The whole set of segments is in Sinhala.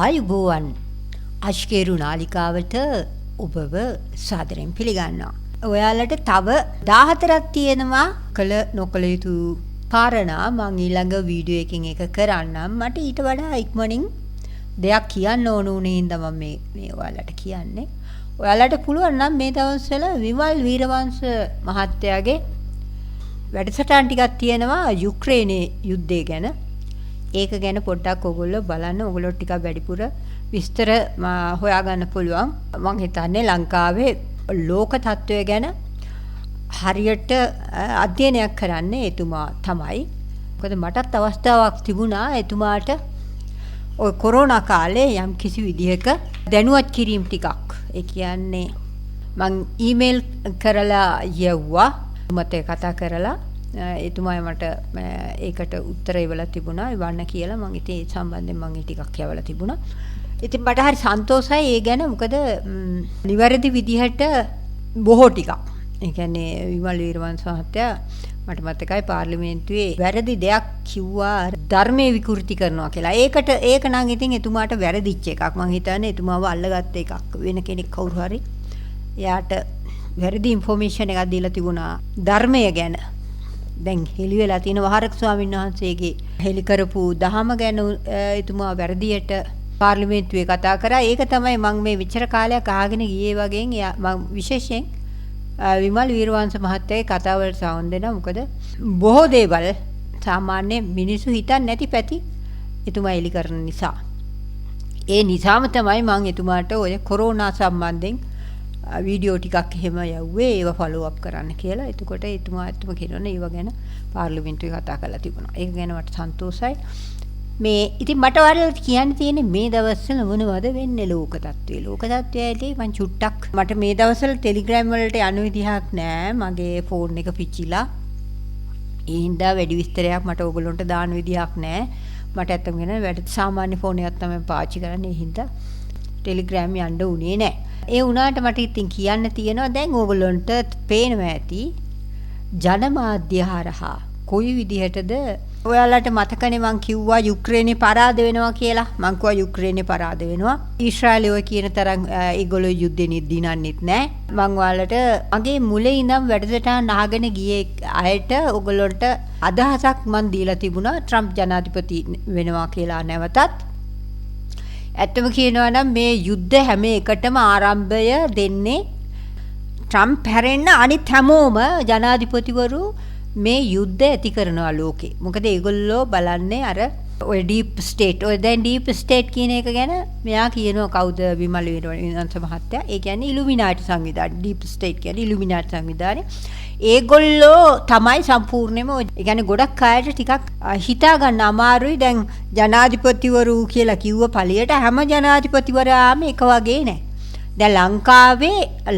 ආයුබෝවන් අශ්කේරු නාලිකාවට ඔබව සාදරයෙන් පිළිගන්නවා. ඔයාලට තව 14ක් තියෙනවා කළ නොකළ යුතු කාරණා මම ඊළඟ වීඩියෝ එකකින් එක කරන්නම්. මට ඊට වඩා ඉක්මනින් දෙයක් කියන්න ඕන උනේ හින්දා මම මේ ඔයාලට කියන්නේ. ඔයාලට පුළුවන් නම් මේ දවස්වල විමල් වීරවංශ මහත්තයාගේ වැඩසටහන් ටිකක් තියෙනවා යුක්‍රේනයේ යුද්ධය ගැන. ඒක ගැන පොඩ්ඩක් ඔයගොල්ලෝ බලන්න. ඔයගොල්ලෝ ටිකක් වැඩිපුර විස්තර හොයාගන්න පුළුවන්. මම හිතන්නේ ලංකාවේ ලෝක තත්ත්වය ගැන හරියට අධ්‍යයනයක් කරන්නේ එතුමා තමයි. මොකද මටත් අවස්ථාවක් තිබුණා එතුමාට ඔය කොරෝනා කාලේ යම් කිසි විදිහක දැනුවත් කිරීම ටිකක්. ඒ කියන්නේ මං ඊමේල් කරලා යවුවා. මට කතා කරලා එතුමා මට ඒකට උත්තර එවලා තිබුණා. එවන්න කියලා මං ඉතින් ඒ සම්බන්ධයෙන් මං ඒ ටිකක් යවලා තිබුණා. ඉතින් මට හරි සන්තෝෂයි ඒ ගැන. මොකද නිවැරදි විදිහට බොහෝ ටිකක්. ඒ කියන්නේ විමල් වීරවංශ මහත්තයා මට මතකයි පාර්ලිමේන්තුවේ වැරදි දෙයක් කිව්වා ධර්මයේ විකෘති කරනවා කියලා. ඒක නම් ඉතින් එතුමාට වැරදිච්ච එකක්. මං හිතන්නේ එතුමාව අල්ලගත්ත එකක්. වෙන කෙනෙක් කවුරු හරි එයාට වැරදි ඉන්ෆෝමේෂන් එකක් දීලා තිබුණා ධර්මය ගැන. දැන් හෙළි වෙලා තියෙන වහරක ස්වාමීන් වහන්සේගේ හෙළි කරපු දහම ගැන එතුමා වැරදියට පාර්ලිමේන්තුවේ කතා කරා. ඒක තමයි මම මේ විචාර කාලයක් අහගෙන ගියේ වගේ. මම විශේෂයෙන් විමල් වීරවංශ මහත්තයාගේ කතාවලට සවන් දෙනවා. මොකද බොහෝ දේවල් සාමාන්‍ය මිනිස්සු හිතන්නේ නැති පැති එතුමා එලි කරන නිසා. ඒ නිසාම තමයි මම එතුමාට ඔය කොරෝනා සම්බන්ධයෙන් වීඩියෝ ටිකක් එහෙම යවුවේ. ඒව ෆලෝ අප් කරන්න කියලා. එතකොට එතුමා කියනවනේ ඒව ගැන පාර්ලිමේන්තුවේ කතා කරලා තිබුණා. ඒක ගැන මට සන්තෝෂයි. මේ ඉතින් මට ඔයාලට කියන්න තියෙන්නේ මේ දවස්වල මොනවද වෙන්නේ ලෝක තත්ත්වයේ. ලෝක තත්ත්වයේදී මං චුට්ටක් මට මේ දවස්වල ටෙලිග්‍රෑම් වලට යන විදිහක් නෑ. මගේ ෆෝන් එක පිච්චිලා. ඒ හින්දා වැඩි විස්තරයක් මට ඕගොල්ලන්ට දාන්න විදිහක් නෑ. මට ඇත්තම කියන වැඩ සාමාන්‍ය ෆෝන් එකක් තමයි පාවිච්චි කරන්නේ. ඒ හින්දා ටෙලිග්‍රෑම් යන්න උනේ නෑ. ඒ වුණාට මට ඉතින් කියන්න තියෙනවා දැන් ඕගොල්ලන්ට පේනවා ඇති ජනමාධ්‍ය හරහා කොයි විදිහටද ඔයාලට මතකනේ මං කිව්වා යුක්‍රේනයේ පරාද වෙනවා කියලා. මං කිව්වා යුක්‍රේනයේ පරාද වෙනවා. ඊශ්‍රායලය ඔය කියන තරම් ඒගොල්ලෝ යුද්ධෙ දිනන්නෙත් නෑ. මං ඔයාලට මගේ මුලින් ඉඳන් වැඩසටහන අහගෙන ගියේ අයට ඔයගොල්ලන්ට අදහසක් මං දීලා තිබුණා ට්‍රම්ප් ජනාධිපති වෙනවා කියලා නැවතත්. ඇත්තම කියනවා නම් මේ යුද්ධ හැම එකටම ආරම්භය දෙන්නේ ට්‍රම්ප් හැරෙන්න අනිත් හැමෝම ජනාධිපතිවරු මේ යුද්ධ ඇති කරනවා ලෝකේ. මොකද ඒගොල්ලෝ බලන්නේ අර ඔය ඩීප් ස්ටේට් ඔය දැන් ඩීප් ස්ටේට් කියන එක ගැන මෙයා කියනවා කවුද විමල් වීරවංශ මහත්තයා. ඒ කියන්නේ ඉලුමිනාටි සංවිධානය. ඩීප් ස්ටේට් කියන්නේ ඉලුමිනාටි සංවිධානය. ඒගොල්ලෝ තමයි සම්පූර්ණයෙන්ම ඒ කියන්නේ ගොඩක් අයට ටිකක් හිතා ගන්න අමාරුයි. දැන් ජනාධිපතිවරු කියලා කිව්ව පළියට හැම ජනාධිපතිවරයාම එක වගේ නෑ. දැන්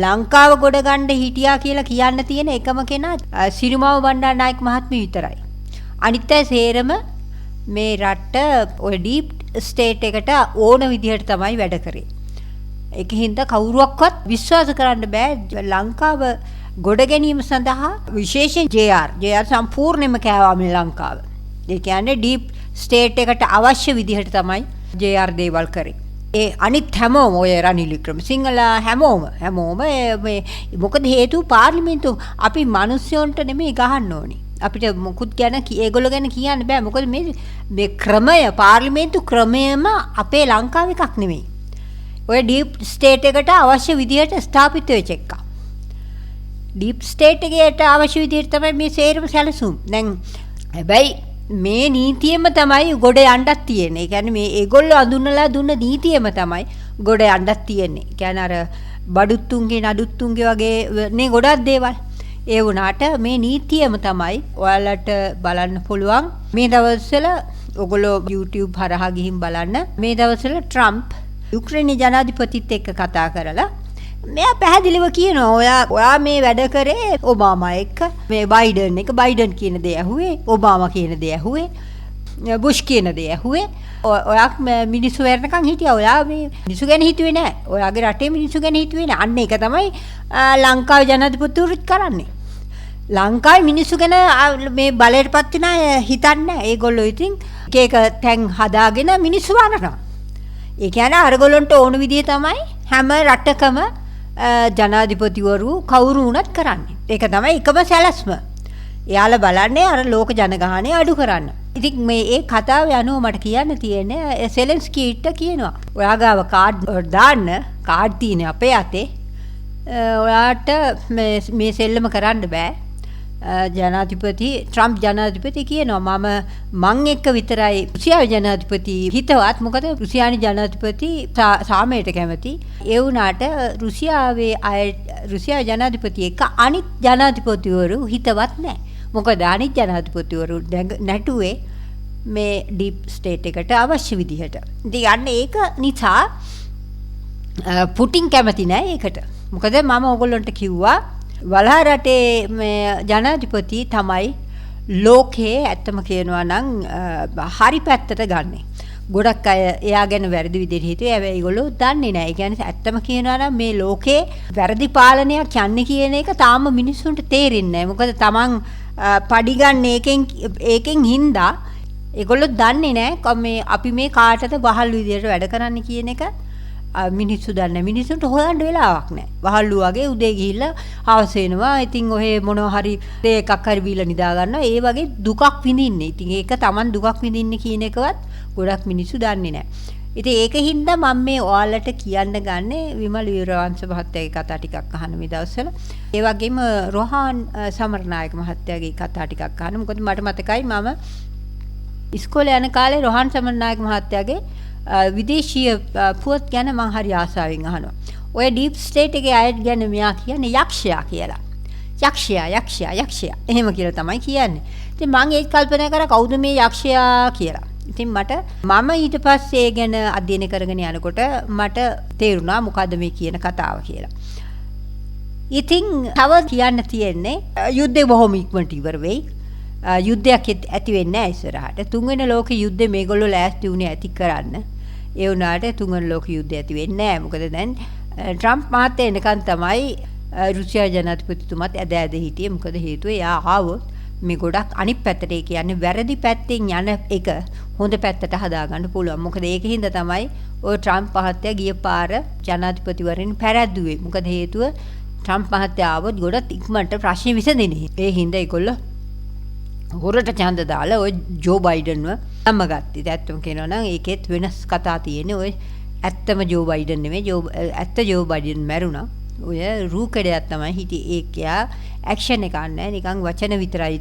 ලංකාව ගොඩ ගන්න හිටියා කියලා කියන්න තියෙන එකම කෙනා සිරිමාව බණ්ඩාරනායක මහත්මිය විතරයි. අනිත් අය සේරම මේ රට ඔය ඩීප් ස්ටේට් එකට ඕන විදිහට තමයි වැඩ කරේ. ඒකින්ද කවුරුවක්වත් විශ්වාස කරන්න බෑ ලංකාව ගොඩ ගැනීම සඳහා විශේෂයෙන් JR සම්පූර්ණයෙන්ම කෑවා මේ ලංකාව. ඒ කියන්නේ ඩීප් ස්ටේට් එකට අවශ්‍ය විදිහට තමයි JR දේවල් කරේ. ඒ අනිත් හැමෝම ඔය රනිල් වික්‍රමසිංහලා හැමෝම මේ මොකද හේතුව පාර්ලිමේන්තු අපි මිනිස්සුන්ට නෙමෙයි ගහන්න ඕනේ. අපිට මොකුත් ගැන ඒගොල්ලෝ ගැන කියන්න බෑ. මොකද මේ ක්‍රමය පාර්ලිමේන්තු ක්‍රමයම අපේ ලංකාව එකක් නෙමෙයි. ඔය ඩීප් ස්ටේට් එකට අවශ්‍ය විදිහට ස්ථාපිත වෙච්ච එකක්. ඩීප් ස්ටේට් එකට අවශ්‍ය විදිහට තමයි මේ සේරම සැලසුම්. දැන් හැබැයි මේ නීතියෙම තමයි ගොඩ යන්නත් තියෙන්නේ. ඒ කියන්නේ මේ ඒගොල්ලෝ අඳුනලා දුන්න නීතියෙම තමයි ගොඩ යන්නත් තියෙන්නේ. ඒ කියන්නේ අර බඩුත්තුන්ගේ නඩුත්තුන්ගේ වගේ නේ ගොඩක් දේවල්. ඒ වුණාට මේ නීතියෙම තමයි ඔයාලට බලන්න පුළුවන්. මේ දවස්වල ඔයගොල්ලෝ YouTube හරහා ගිහින් බලන්න. මේ දවස්වල ට්‍රම්ප් යුක්‍රේනයේ ජනාධිපතිත් එක්ක කතා කරලා මෙයා පැහැදිලිව කියනවා ඔයා මේ වැඩ කරේ ඔබාමා එක්ක. මේ බයිඩන් කියන දේ ඇහුවේ, ඔබාමා කියන දේ ඇහුවේ, බුෂ් කියන දේ ඇහුවේ. ඔයා මිනිස්සු වෙරණකම් හිටියා. ඔයා මේ මිනිස්සු ගැන හිතුවේ නෑ. ඔයාගේ රටේ මිනිස්සු ගැන හිතුවේ නෑ. අන්න ඒක තමයි ලංකාවේ ජනාධිපතිවරුත් කරන්නේ. ලංකාවේ මිනිස්සු ගැන මේ බලයටපත් වෙන අය හිතන්නේ. ඒගොල්ලෝ ඉතින් එක තැන් හදාගෙන මිනිස්සු වරනවා. ඒ කියන්නේ අරගොල්ලන්ට ඕන විදිය තමයි හැම රටකම ජනාධිපතිවරු කවුරු වුණත් කරන්නේ. ඒක තමයි එකම සැලැස්ම. එයාලා බලන්නේ අර ලෝක ජනගහනය අඩු කරන්න. ඉතින් මේ ඒ කතාව යනුව මට කියන්න තියෙන්නේ සෙලෙන්ස්කීට කියනවා. ඔයා ගාව කාඩ් දාන්න කාඩ් තියෙන අපේ අතේ. ඔයාට මේ සෙල්ලම කරන්න බෑ. ජනාධිපති ට්‍රම්ප් ජනාධිපති කියනවා මං එක්ක විතරයි රුසියාවේ ජනාධිපති හිතවත්. මොකද රුසියානි ජනාධිපති සාමයට කැමති. ඒ වුණාට රුසියාවේ ජනාධිපති එක්ක අනිත් ජනාධිපතිවරු හිතවත් නැහැ. මොකද අනිත් ජනාධිපතිවරු නැටුවේ මේ ඩීප් ස්ටේට් එකට අවශ්‍ය විදිහට. ඉතින් අන්න ඒක නිසා පුටින් කැමති නැහැ ඒකට. මොකද මම ඕගොල්ලන්ට කිව්වා වලහ රටේ මේ ජනාධිපති තමයි ලෝකයේ ඇත්තම කියනවා නම් හරි පැත්තට ගන්නෙ. ගොඩක් අය එයා ගැන වැරදි විදිහට හිතුවේ. හැබැයි ඒගොල්ලෝ දන්නේ නැහැ. ඒ කියන්නේ ඇත්තම කියනවා නම් මේ ලෝකේ වැරදි පාලනයක් යන්නේ කියන එක තාම මිනිස්සුන්ට තේරෙන්නේ නැහැ. මොකද තමන් පඩි ගන්න ඒකෙන් හින්දා ඒගොල්ලෝ දන්නේ නැහැ මේ අපි මේ කාටද වහල් විදිහට වැඩ කරන්න කියන එක. මිනිස්සු දන්නේ මිනිස්සුන්ට හොයන්න වෙලාවක් නැහැ. වහල්ලු වගේ උදේ ගිහිල්ලා හවස එනවා. ඉතින් ඔහේ මොනවා හරි එකක් හරි බීලා නිදා ගන්නවා. ඒ වගේ දුකක් විඳින්නේ. ඉතින් ඒක Taman දුකක් විඳින්නේ කියන එකවත් ගොඩක් මිනිස්සු දන්නේ නැහැ. ඉතින් ඒකින්ද මම මේ ඔයාලට කියන්න ගන්නේ විමල් වීරවංශ මහත්තයාගේ කතා ටිකක් අහන්න මේ දවස්වල. ඒ වගේම රොහාන් සමරනායක මහත්තයාගේ කතා ටිකක් අහන්න. මොකද මට මතකයි මම ඉස්කෝලේ යන කාලේ රොහාන් සමරනායක මහත්තයාගේ විදේශීය පුවත් ගැන මම හරි ආසාවෙන් අහනවා. ඔය ඩීප් ස්ටේට් එකේ අය ගැන මෙයා කියන්නේ යක්ෂයා කියලා. යක්ෂයා. එහෙම කියලා තමයි කියන්නේ. ඉතින් මම ඒක කල්පනා කරා කවුද මේ යක්ෂයා කියලා. ඉතින් මම ඊට පස්සේ ගැන අධ්‍යයනය කරගෙන යනකොට මට තේරුණා මොකද්ද මේ කියන කතාව කියලා. ඉතින් තව කියන්න තියෙන්නේ යුද්ධය බොහොම ඉක්මනට ඉවර වෙයි. යුද්ධයක් ඇති වෙන්නේ නැහැ ඉස්සරහට. තුන්වෙනි ලෝක යුද්ධේ මේගොල්ලෝ ලෑස්ති වුණේ ඇති කරන්න. ඒ වුණාට තුන්වෙනි ලෝක යුද්ධය ඇති වෙන්නේ නැහැ. මොකද දැන් ට්‍රම්ප් මහත්තයා එනකන් තමයි රුසියා ජනාධිපතිතුමත් ඇද හිටියේ. මොකද හේතුව එයා ආවොත් මේ ගොඩක් අනිත් පැත්තට ඒ කියන්නේ වැරදි පැත්තෙන් යන එක හොඳ පැත්තට හදාගන්න පුළුවන්. මොකද ඒකින්ද තමයි ඔය ට්‍රම්ප් මහත්තයා ගිය පාර ජනාධිපතිවරණ පැරැද්දුවේ. මොකද හේතුව ට්‍රම්ප් මහත්තයා ආවොත් ගොඩක් ඉක්මනට ප්‍රශ්න විසඳෙන්නේ. ඒ හින්දා ඒගොල්ලෝ හොරට ඡන්ද දාලා ඔය ජෝ බයිඩන්ව අම්මගත්තා. ඒක ඇත්තම කියනවා නම් ඒකෙත් වෙනස් කතා තියෙන්නේ. ඔය ඇත්තම ජෝ බයිඩන් නෙමෙයි. ඇත්ත ජෝ බයිඩන් මැරුණා. ඔය රූකඩයක් තමයි හිටියේ. ඒකයා ඇක්ෂන් එකක් නැහැ. නිකන් වචන විතරයි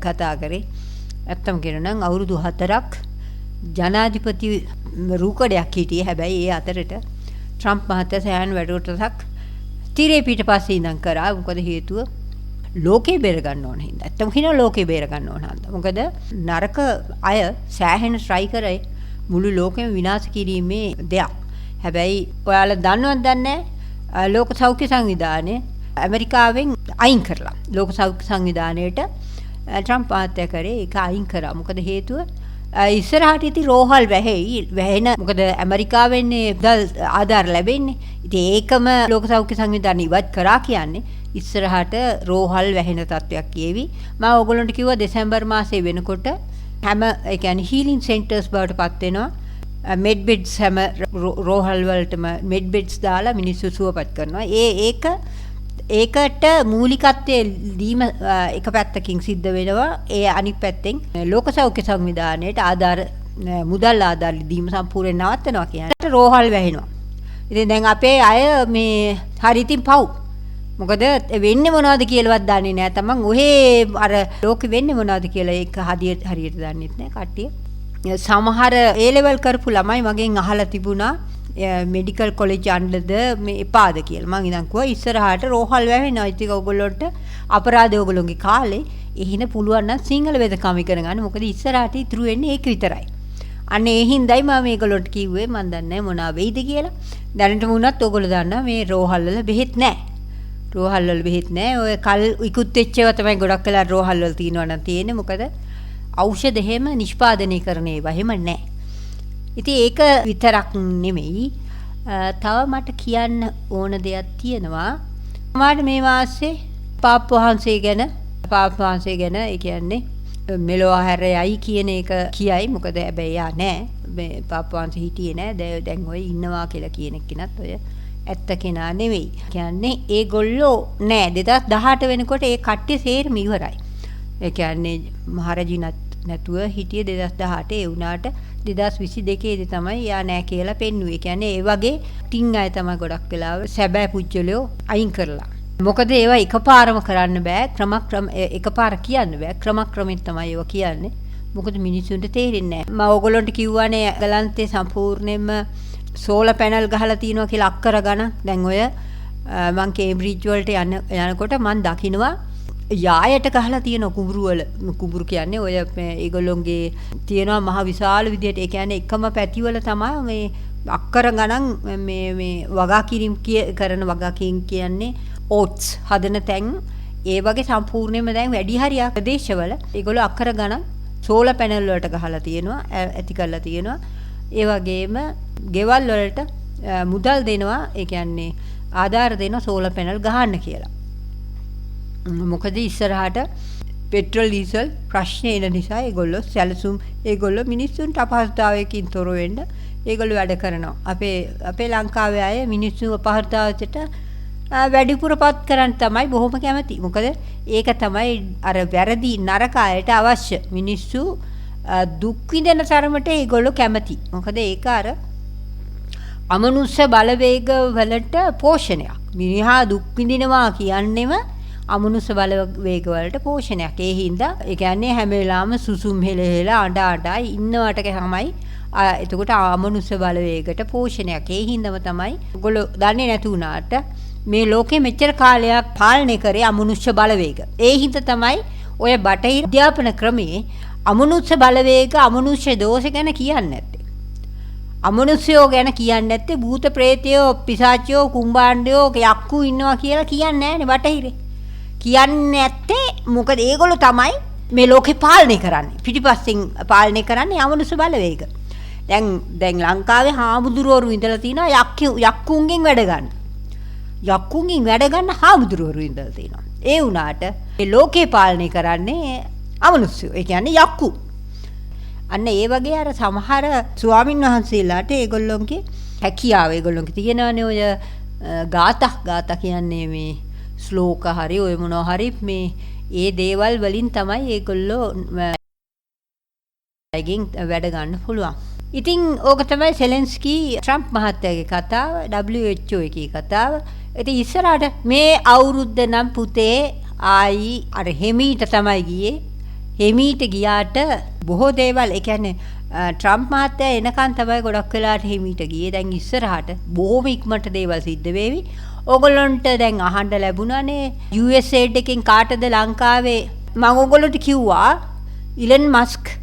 කතා කරේ. ඇත්තම කියනවා නම් අවුරුදු 4ක් ජනාධිපති රූකඩයක් හිටියේ. හැබැයි ඒ අතරට ට්‍රම්ප් මහත්තයා සෑහන වැඩකොටසක් තිරේ පිටපස්සේ ඉඳන් කරා. මොකද හේතුව ලෝකේ බේර ගන්න ඕන හින්දා. ඇත්තම කියනවා ලෝකේ බේර ගන්න ඕන හින්දා. මොකද නරක අය සෑහෙන try කරේ මුළු ලෝකෙම විනාශ කිරීමේ දෙයක්. හැබැයි ඔයාලා දන්නවද දන්නේ නැහැ ලෝක සෞඛ්‍ය සංවිධානය ඇමරිකාවෙන් අයින් කරලා. ලෝක සෞඛ්‍ය සංවිධානයේට ට්‍රම්ප් මහත්තයා කරේ ඒක අයින් කරා. මොකද හේතුව ඉස්සරහට ඉතින් රෝහල් වැහෙන මොකද ඇමරිකාවෙන් ආධාර ලැබෙන්නේ. ඉතින් ඒකම ලෝක සෞඛ්‍ය සංවිධානය ඉවත් කරා කියන්නේ ඉස්සරහට රෝහල් වැහෙන තත්වයක් කියවි. මම ඕගොල්ලන්ට කිව්වා දෙසැම්බර් මාසේ වෙනකොට හැම ඒ කියන්නේ හීලින් සෙන්ටර්ස් බවට පත් වෙනවා. මෙඩ් බෙඩ්ස් හැම රෝහල් වලටම මෙඩ් බෙඩ්ස් දාලා මිනිස්සු සුවපත් කරනවා. ඒකට මූලිකත්වයේ දීම එක පැත්තකින් සිද්ධ වෙනවා. ඒ අනිත් පැත්තෙන් ලෝක සෞඛ්‍ය සංවිධානයේට මුදල් ආධාර දීම සම්පූර්ණයෙන් නවත්තනවා කියන්නේ රෝහල් වැහෙනවා. ඉතින් දැන් අපේ අය මේ හරි ඉතින් පව්. මොකද වෙන්නේ මොනවද කියලාවත් දන්නේ නැහැ. තමන් ඔහේ අර ලෝකෙ වෙන්නේ මොනවද කියලා ඒක හරියට දන්නෙත් නැහැ කට්ටිය. සමහර A level කරපු ළමයි මගෙන් අහලා තිබුණා මෙඩිකල් කොලෙජ් යන්නද මේ එපාද කියලා. මං ඉඳන් කිව්වා ඉස්සරහට රෝහල් වැවෙනවා. ඉතින් ඔයගොල්ලොන්ට අපරාධ ඔයගොල්ලෝගේ කාලේ එහෙන පුළුවන් නම් සිංහල වෙදකම ඉගෙන ගන්න. මොකද ඉස්සරහට ඉතුරු වෙන්නේ ඒක විතරයි. අන්න ඒ හින්දායි මම මේගොල්ලොන්ට කිව්වේ මන් දන්නේ මොනවා වෙයිද කියලා. දැනටම වුණත් ඔයගොල්ලෝ දන්නවා මේ රෝහල් වල බෙහෙත් නැහැ. රෝහල් වල බෙහෙත් නැහැ. ඔය කල් ඉක්ුත් වෙච්චේවා තමයි ගොඩක් වෙලා රෝහල් වල තියෙනවා නම් තියෙන්නේ. මොකද ඖෂධ එහෙම නිෂ්පාදනය කරන ඒවා එහෙම නැහැ. ඉතින් ඒක විතරක් නෙමෙයි. තව මට කියන්න ඕන දෙයක් තියෙනවා. මම මේ මාසේ පාප් වහන්සේ ගැන ඒ කියන්නේ මෙලොව හැරයයි කියන එක කියයි. මොකද හැබැයි යා නෑ. මේ පාපවංශ හිටියේ නෑ. දැන් ඔය ඉන්නවා කියලා කියන කෙනත් ඔය ඇත්ත කෙනා නෙවෙයි. කියන්නේ ඒගොල්ලෝ නෑ 2018 වෙනකොට ඒ කට්ටිය සේරම ඉවරයි. ඒ කියන්නේ මහරජිනත් නැතුව හිටියේ 2018 ඒ වුණාට 2022 දී තමයි යා නෑ කියලා පෙන්නුවේ. ඒ කියන්නේ ඒ වගේ තින් අය තමයි ගොඩක් වෙලාව සැබෑ පුජ්‍යලෝ අයින් කරලා. මොකද ඒවා එකපාරම කරන්න බෑ. එකපාර කියන්න බෑ. ක්‍රමක්‍රමයෙන් තමයි ඒවා කියන්නේ. මොකද මිනිස්සුන්ට තේරෙන්නේ නෑ. මම ඕගොල්ලන්ට කිව්වානේ ගලන්තේ සම්පූර්ණයෙන්ම සෝලර් පැනල් ගහලා තියනවා කියලා අක්කර ගණන්. දැන් ඔය මං කේම්බ්‍රිජ් වලට යනකොට මං දකින්නවා යායට ගහලා තියෙන කුඹුරු වල. කුඹුරු කියන්නේ ඔය ඒගොල්ලොන්ගේ තියෙනවා මහ විශාල විදියට. ඒ කියන්නේ එකම පැති වල තමයි මේ අක්කර ගණන් මේ වගා කිරීම කරන වගා කියන්නේ ඕට්ස් හදන තැන්. ඒ වගේ සම්පූර්ණයෙන්ම දැන් වැඩි හරියක් ප්‍රදේශවල ඒගොල්ලෝ අක්කර ගණන් සෝලර් පැනල් වලට ගහලා තියෙනවා, ඇති කරලා තියෙනවා. ඒ වගේම ගෙවල් වලට මුදල් දෙනවා. ඒ කියන්නේ ආධාර දෙනවා සෝලර් පැනල් ගහන්න කියලා. මොකද ඉස්සරහට පෙට්‍රල් ඩීසල් ප්‍රශ්නේ එන නිසා ඒගොල්ලෝ සැලසුම් ඒගොල්ලෝ මිනිස්සුන්ට අපහසුතාවයකින් තොර වෙන්න ඒගොල්ලෝ වැඩ කරනවා. අපේ ලංකාවේ අය මිනිස්සු අපහසුතාවයට වැඩිපුරපත් කරන්න තමයි බොහොම කැමති. මොකද ඒක තමයි අර වැරදි නරක අයට අවශ්‍ය. මිනිස්සු දුක් විඳින තරමට ඒගොල්ලෝ කැමති. මොකද ඒක අර අමනුෂ්‍ය බලවේග වලට පෝෂණයක්. මිනිහා දුක් විඳිනවා කියන්නේම අමනුෂ්‍ය බලවේග වලට පෝෂණයක්. ඒ හින්දා ඒ කියන්නේ හැම වෙලාවෙම සුසුම් හෙලහෙලා අඬ ඉන්නවට තමයි එතකොට අමනුෂ්‍ය බලවේගයට පෝෂණයක්. ඒ හින්දාම තමයි ඔයගොල්ලෝ දන්නේ නැති වුණාට මේ ලෝකෙ මෙච්චර කාලයක් පාලනය කරේ අමනුෂ්‍ය බලවේග. ඒ හින්දා තමයි ඔය බටහිර අධ්‍යාපන ක්‍රමයේ අමනුෂ්‍ය බලවේග අමනුෂ්‍ය දෝෂ ගැන කියන්නේ නැත්තේ. අමනුෂ්‍යෝ ගැන කියන්නේ නැත්තේ භූත ප්‍රේතයෝ පිසාචයෝ කුම්බාණ්ඩයෝ යක්කු ඉන්නවා කියලා කියන්නේ නැහැනේ බටහිරේ. කියන්නේ නැත්තේ මොකද ඒගොල්ලෝ තමයි මේ ලෝකේ පාලනය කරන්නේ. පිටිපස්සෙන් පාලනය කරන්නේ අමනුෂ්‍ය බලවේග. දැන් ලංකාවේ හාමුදුරුවරු ඉඳලා තිනවා යක්කුන්ගෙන් වැඩ ගන්න. යක්කුන්ගෙන් වැඩ ගන්න හාමුදුරුවරු ඉඳලා තිනවා. ඒ වුණාට මේ ලෝකේ පාලනය කරන්නේ අමනුෂ්‍යෝ. ඒ කියන්නේ යක්කු. අන්න ඒ වගේ අර සමහර ස්වාමින් වහන්සේලාට ඒගොල්ලොන්ගේ හැකියාව ඒගොල්ලොන්ගේ තියෙනවානේ ඔය ගාථා කියන්නේ මේ ශ්ලෝක හරි ඔය මොනවා හරි මේ ඒ දේවල් වලින් තමයි ඒගොල්ලෝ වැඩ ගන්න පුළුවන්. ඉතින් ඕක තමයි සෙලෙන්ස්කී ට්‍රම්ප් මහත්තයාගේ කතාව, WHO එකේ කතාව. ඉතින් ඉස්සරහට මේ අවුරුද්ද නම් පුතේ ආයි අර හෙමීට තමයි ගියේ. හෙමීට ගියාට බොහෝ දේවල් ඒ කියන්නේ ට්‍රම්ප් මහත්තයා එනකන් තමයි ගොඩක් වෙලාට හෙමීට ගියේ. දැන් ඉස්සරහට බොහොම ඉක්මනට දේවල් සිද්ධ වෙවි. ඕගොල්ලන්ට දැන් අහන්න ලැබුණානේ USAID එකෙන් කාටද ලංකාවේ මම ඕගොල්ලන්ට කිව්වා ඉලන් මස්ක්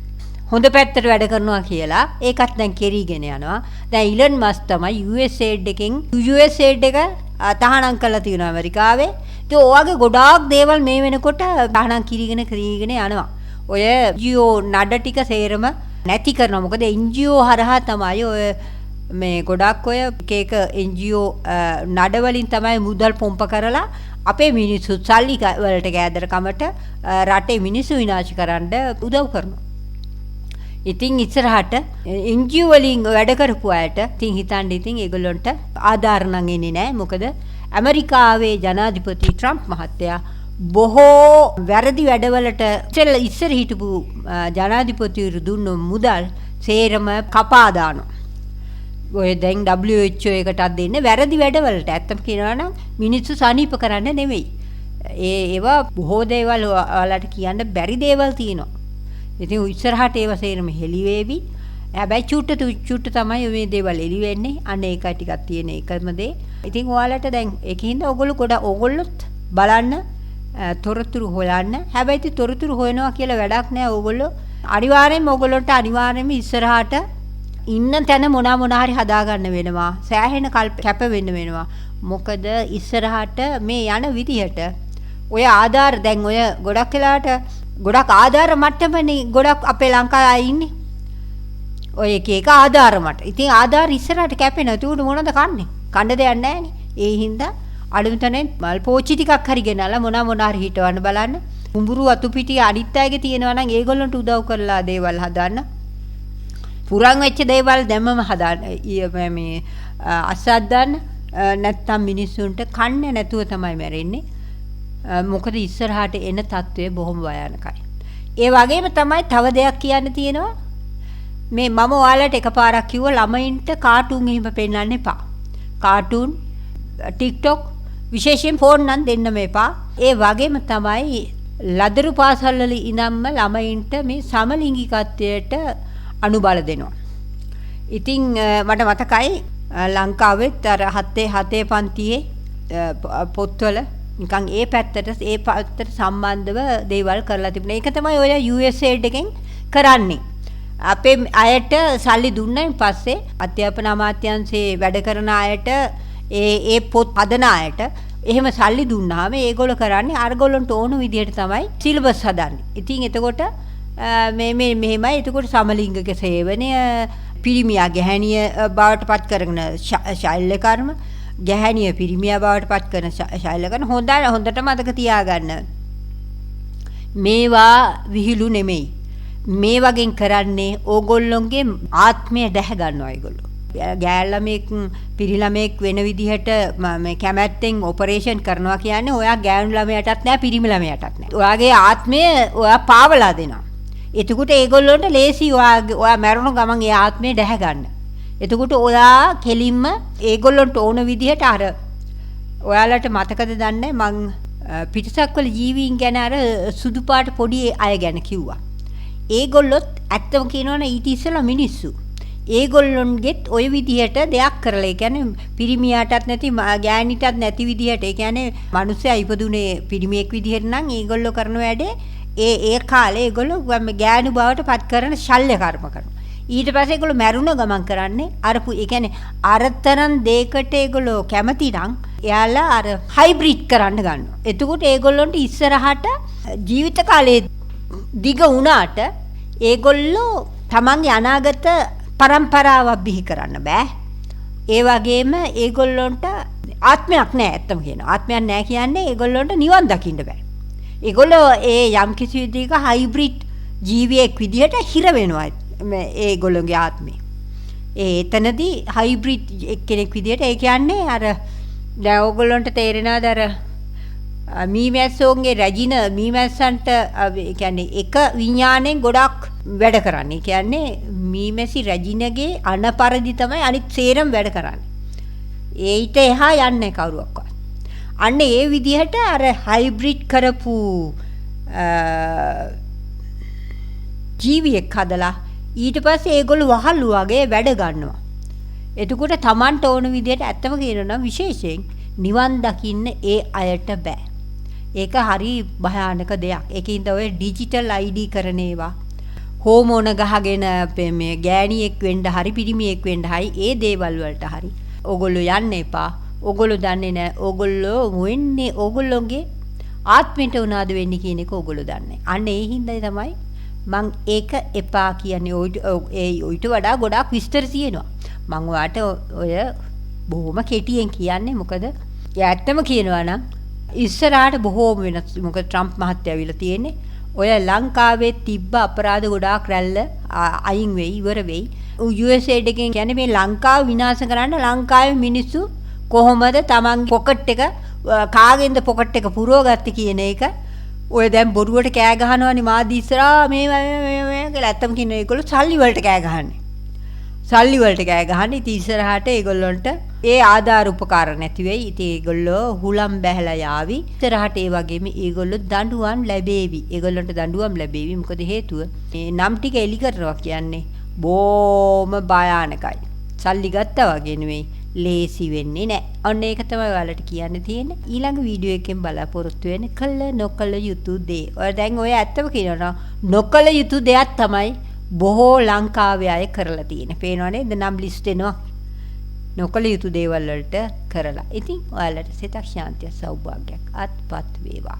හොඳ පැත්තට වැඩ කරනවා කියලා. ඒකත් දැන් කෙරීගෙන යනවා. දැන් ඉලන් මස්ක් තමයි USAID එකෙන් USAID එක තහනම් කරලා තියෙනවා ඇමරිකාවේ. ඉතින් ඔයගේ ගොඩාක් දේවල් මේ වෙනකොට තහනම් කිරීගෙන යනවා. ඔය NGO නඩ ටික සේරම නැති කරනවා. මොකද NGO හරහා තමයි ඔය මේ ගොඩක් ඔය එක NGO නඩ වලින් තමයි මුදල් පොම්ප කරලා අපේ මිනිස්සු සල්ලි වලට කෑදරකමට රටේ මිනිස්සු විනාශ කරන්න උදව් කරනවා. ඉතින් ඉස්සරහට NGO වලින් වැඩ කරපු අයට ඉතින් හිතන්න ඉතින් ඒගොල්ලන්ට ආධාර නම් එන්නේ නැහැ. මොකද ඇමරිකාවේ ජනාධිපති ට්‍රම්ප් මහත්තයා බොහෝ වැරදි වැඩවලට ඉස්සර හිටපු ජනාධිපතිවරු දුන්න මුදල් සේරම කපා දානවා. ඔය දැන් WHO එකටත් දෙන්නේ වැරදි වැඩවලට. ඇත්තම කියනවා නම් මිනිස්සු සනීප කරන්න නෙමෙයි. ඒවා බොහෝ දේවල් ඔයාලට කියන්න බැරි දේවල් තියෙනවා. ඉතින් ඉස්සරහට ඒවා සේරම හෙලි වේවි. හැබැයි චුට්ට තමයි මේ දේවල් එලි වෙන්නේ. අන්න ඒකයි ටිකක් තියෙන එකම දේ. ඉතින් ඔයාලට දැන් ඒකින්ද ඕගොල්ලොත් බලන්න තොරතුරු හොයන්න. හැබැයි ඉතින් තොරතුරු හොයනවා කියලා වැඩක් නෑ. ඕගොල්ලෝ අනිවාර්යෙන්ම ඉස්සරහට ඉන්න තැන මොනා හරි හදාගන්න වෙනවා. සෑහෙන කැප වෙන්න වෙනවා. මොකද ඉස්සරහට මේ යන විදිහට ඔය ආධාර දැන් ඔය ගොඩක් වෙලාට ගොඩක් ආධාර මට්ටමනේ ගොඩක් අපේ ලංකාවේ අය ඉන්නේ. ඔය එක ආධාර මට. ඉතින් ආධාර ඉස්සරහට කැපෙනවා. ඒකට මොනවද කන්නේ? කන්න දෙයක් නැහැනේ. ඒ හින්දා අලුතෙන් මල් පෝච්චි ටිකක් හරි ගෙනල්ලා මොනා හරි හිටවන්න බලන්න. කුඹුරු අතු පිටිය අනිත් අයගේ තියෙනවා නම් ඒගොල්ලන්ට උදව් කරලා දේවල් හදන්න. පුරන් වෙච්ච දේවල් දැම්මම හදාන්න මේ අසද්දන්න නැත්තම් මිනිස්සුන්ට කන්නේ නැතුව තමයි මැරෙන්නේ. මොකද ඉස්සරහට එන තත්ත්වය බොහොම භයානකයි. ඒ වගේම තමයි තව දෙයක් කියන්න තියෙනවා. මේ මම ඔයාලට එකපාරක් කිව්ව ළමයින්ට කාටුන් එහෙම පෙන්වන්න එපා. කාටුන් TikTok විශේෂයෙන් ෆෝන් නම් දෙන්නම එපා. ඒ වගේම තමයි ලදරු පාසල් වල ඉඳන්ම ළමයින්ට මේ සමලිංගිකත්වයට අනුබල දෙනවා. ඉතින් මට මතකයි ලංකාවෙත් අර 7 පන්තියේ පොත්වල නිකන් ඒ පැත්තට සම්බන්ධව දේවල් කරලා තිබුණා. ඒක තමයි ඔය USAID එකෙන් කරන්නේ. අපේ අයට සල්ලි දුන්නායින් පස්සේ අධ්‍යාපන අමාත්‍යාංශයේ වැඩ කරන අයට ඒ පොත් හදන අයට එහෙම සල්ලි දුන්නාම ඒගොල්ලෝ කරන්නේ අරගොල්ලන්ට ඕන විදිහට තමයි සිලබස් හදන්නේ. ඉතින් එතකොට මෙහෙමයි එතකොට සමලිංගික සේවනය පිරිමියා ගැහැණිය බවට පත් කරන ශෛල්‍ය කර්ම ගැහැණිය පිරිමියා බවට පත් කරන ශෛල්‍ය කර්ම හොඳට මතක තියාගන්න. මේවා විහිළු නෙමෙයි. මේ වගේ කරන්නේ ඕගොල්ලොන්ගේ ආත්මය දැහ ගන්නවා ඒගොල්ලෝ. ගෑල්ළමෙක් පිරිළමෙක් වෙන විදිහට මේ කැමැත්තෙන් ඔපරේෂන් කරනවා කියන්නේ ඔයා ගෑනු ළමයටත් නෑ පිරිමි ළමයටත් නෑ. ඔයාගේ ආත්මය ඔයා පාවලා දෙනවා. එතකොට ඒගොල්ලොන්ට ලේසි ඔයා මැරුණු ගමන් ඒ ආත්මය දැහ ගන්න. එතකොට ඔයා කෙලින්ම ඒගොල්ලොන්ට ඕන විදිහට අර ඔයාලට මතකද දන්නේ මං පිටසක්වල ජීවීන් ගැන අර සුදු පාට පොඩි අය ගැන කිව්වා. ඒගොල්ලොත් ඇත්තම කියනවනේ ඊට ඉස්සෙල්ලා මිනිස්සු. ඒගොල්ලොන්ගෙත් ওই විදිහට දෙයක් කරලා ඒ කියන්නේ පිරිමියාටත් නැති ගෑණිටත් නැති විදිහට ඒ කියන්නේ මිනිස්සයා ඉපදුනේ පිරිමියෙක් විදිහට නම් ඒගොල්ලෝ කරන වැඩේ ඒ කාලේ ඒගොල්ලෝ ගෑනු බවට පත් කරන ශල්‍ය කර්ම කරනවා. ඊට පස්සේ ඒගොල්ලෝ මැරුණ ගමන් කරන්නේ අර ඒ කියන්නේ අරතරන් දෙයකට ඒගොල්ලෝ කැමති නම් එයාලා අර හයිබ්‍රිඩ් කරන්න ගන්නවා. එතකොට ඒගොල්ලොන්ට ඉස්සරහට ජීවිත කාලේ දිග වුණාට ඒගොල්ලෝ තමන්ගේ අනාගත පරම්පරාවක් බිහි කරන්න බෑ. ඒ වගේම ඒගොල්ලොන්ට ආත්මයක් නෑ ඇත්තම කියනවා. ආත්මයක් නෑ කියන්නේ ඒගොල්ලොන්ට නිවන් දකින්න බෑ. ඒගොල්ලෝ ඒ යම් කිසි විදිහක හයිබ්‍රිඩ් ජීවියෙක් විදිහට හිර වෙනවා ඒගොල්ලෝගේ ආත්මය. එතනදී හයිබ්‍රිඩ් කෙනෙක් විදිහට ඒ කියන්නේ අර දැන් ඕගොල්ලන්ට තේරෙනවද අර මීමැස්සෝන්ගේ රැජින මීමැස්සන්ට ඒ කියන්නේ එක විඥාණයෙන් ගොඩක් වැඩ කරන්නේ. ඒ කියන්නේ මීමැසි රැජිනගේ අනපරදි තමයි අනිත් සේරම වැඩ කරන්නේ. ඒිට එහා යන්නේ කවුරුවක්වත්. අන්න ඒ විදිහට අර හයිබ්‍රිඩ් කරපු ජීවියෙක් හදලා ඊට පස්සේ ඒගොල්ලෝ වහල්ලු වගේ වැඩ ගන්නවා. එතකොට Tamanට ඕන විදිහට ඇත්තම කියනවා විශේෂයෙන් නිවන් දකින්න ඒ අයට බෑ. ඒක හරි භයානක දෙයක්. ඒකින්ද ඔය ඩිජිටල් ID කරන ඒවා හෝමෝන ගහගෙන මේ ගෑණියෙක් වෙන්න හරි පිරිමියෙක් වෙන්න හරි ඒ දේවල් වලට හරි ඕගොල්ලෝ යන්න එපා. ඕගොල්ලෝ දන්නේ නැහැ. ඕගොල්ලෝ වෙන්නේ ඕගොල්ලෝගේ ආත්මෙට උනාද වෙන්නේ කියන එක ඕගොල්ලෝ දන්නේ. අන්න ඒ හින්දායි තමයි මං ඒක එපා කියන්නේ. ඔයිට වඩා ගොඩාක් විස්තර තියෙනවා. මං ඔයාට ඔය බොහොම කෙටියෙන් කියන්නේ මොකද ඇත්තම කියනවා නම් ඉස්සරහට බොහෝම වෙනස්. මොකද ට්‍රම්ප් මහත්තයා ඇවිල්ලා තියෙන්නේ. ඔය ලංකාවේ තිබ්බ අපරාධ ගොඩාක් රැල්ල අයින් වෙයි ඉවර වෙයි. USAID එකෙන් කියන්නේ මේ ලංකාව විනාශ කරන්න ලංකාවේ මිනිස්සු කොහොමද Taman පොකට් එක කාගෙන්ද පොකට් එක පුරවගත්තේ කියන එක ඔය දැන් බොරුවට කෑ ගහනවනේ මාධ්‍ය ඉස්සරහා මේ කියලා. ඇත්තම කියන ඒගොල්ලෝ සල්ලි වලට කෑ ගහන්නේ. සල්ලි වලට කෑ ගහන්නේ. ඉතින් ඉස්සරහට ඒගොල්ලොන්ට ඒ ආධාර උපකාර නැති වෙයි. ඉතින් ඒගොල්ලෝ හුලම් බැහැලා යාවි. ඉස්සරහට ඒ වගේම ඒගොල්ලෝ දඬුවම් ලැබේවි. ඒගොල්ලොන්ට දඬුවම් ලැබේවි. මොකද හේතුව මේ නම් ටික එලි කරනවා කියන්නේ බොම භයානකයි. සල්ලි ගත්තා වගේ නෙවෙයි. ලේසි වෙන්නේ නැහැ. අන්න ඒක තමයි ඔයාලට කියන්න තියෙන්නේ. ඊළඟ වීඩියෝ එකෙන් බලාපොරොත්තු වෙන්නේ කළ නොකළ යුතු දේ. ඔය දැන් ඔය ඇත්තම කියනවා නොකළ යුතු දෙයක් තමයි බොහෝ ලංකාවේ අය කරලා තියෙන්නේ. පේනව නේද? නම් ලිස්ට් එනවා. නොකළ යුතු දේවල් වලට කරලා. ඉතින් ඔයාලට සිතක් ශාන්තිය සෞභාග්‍යයක් අත්පත් වේවා.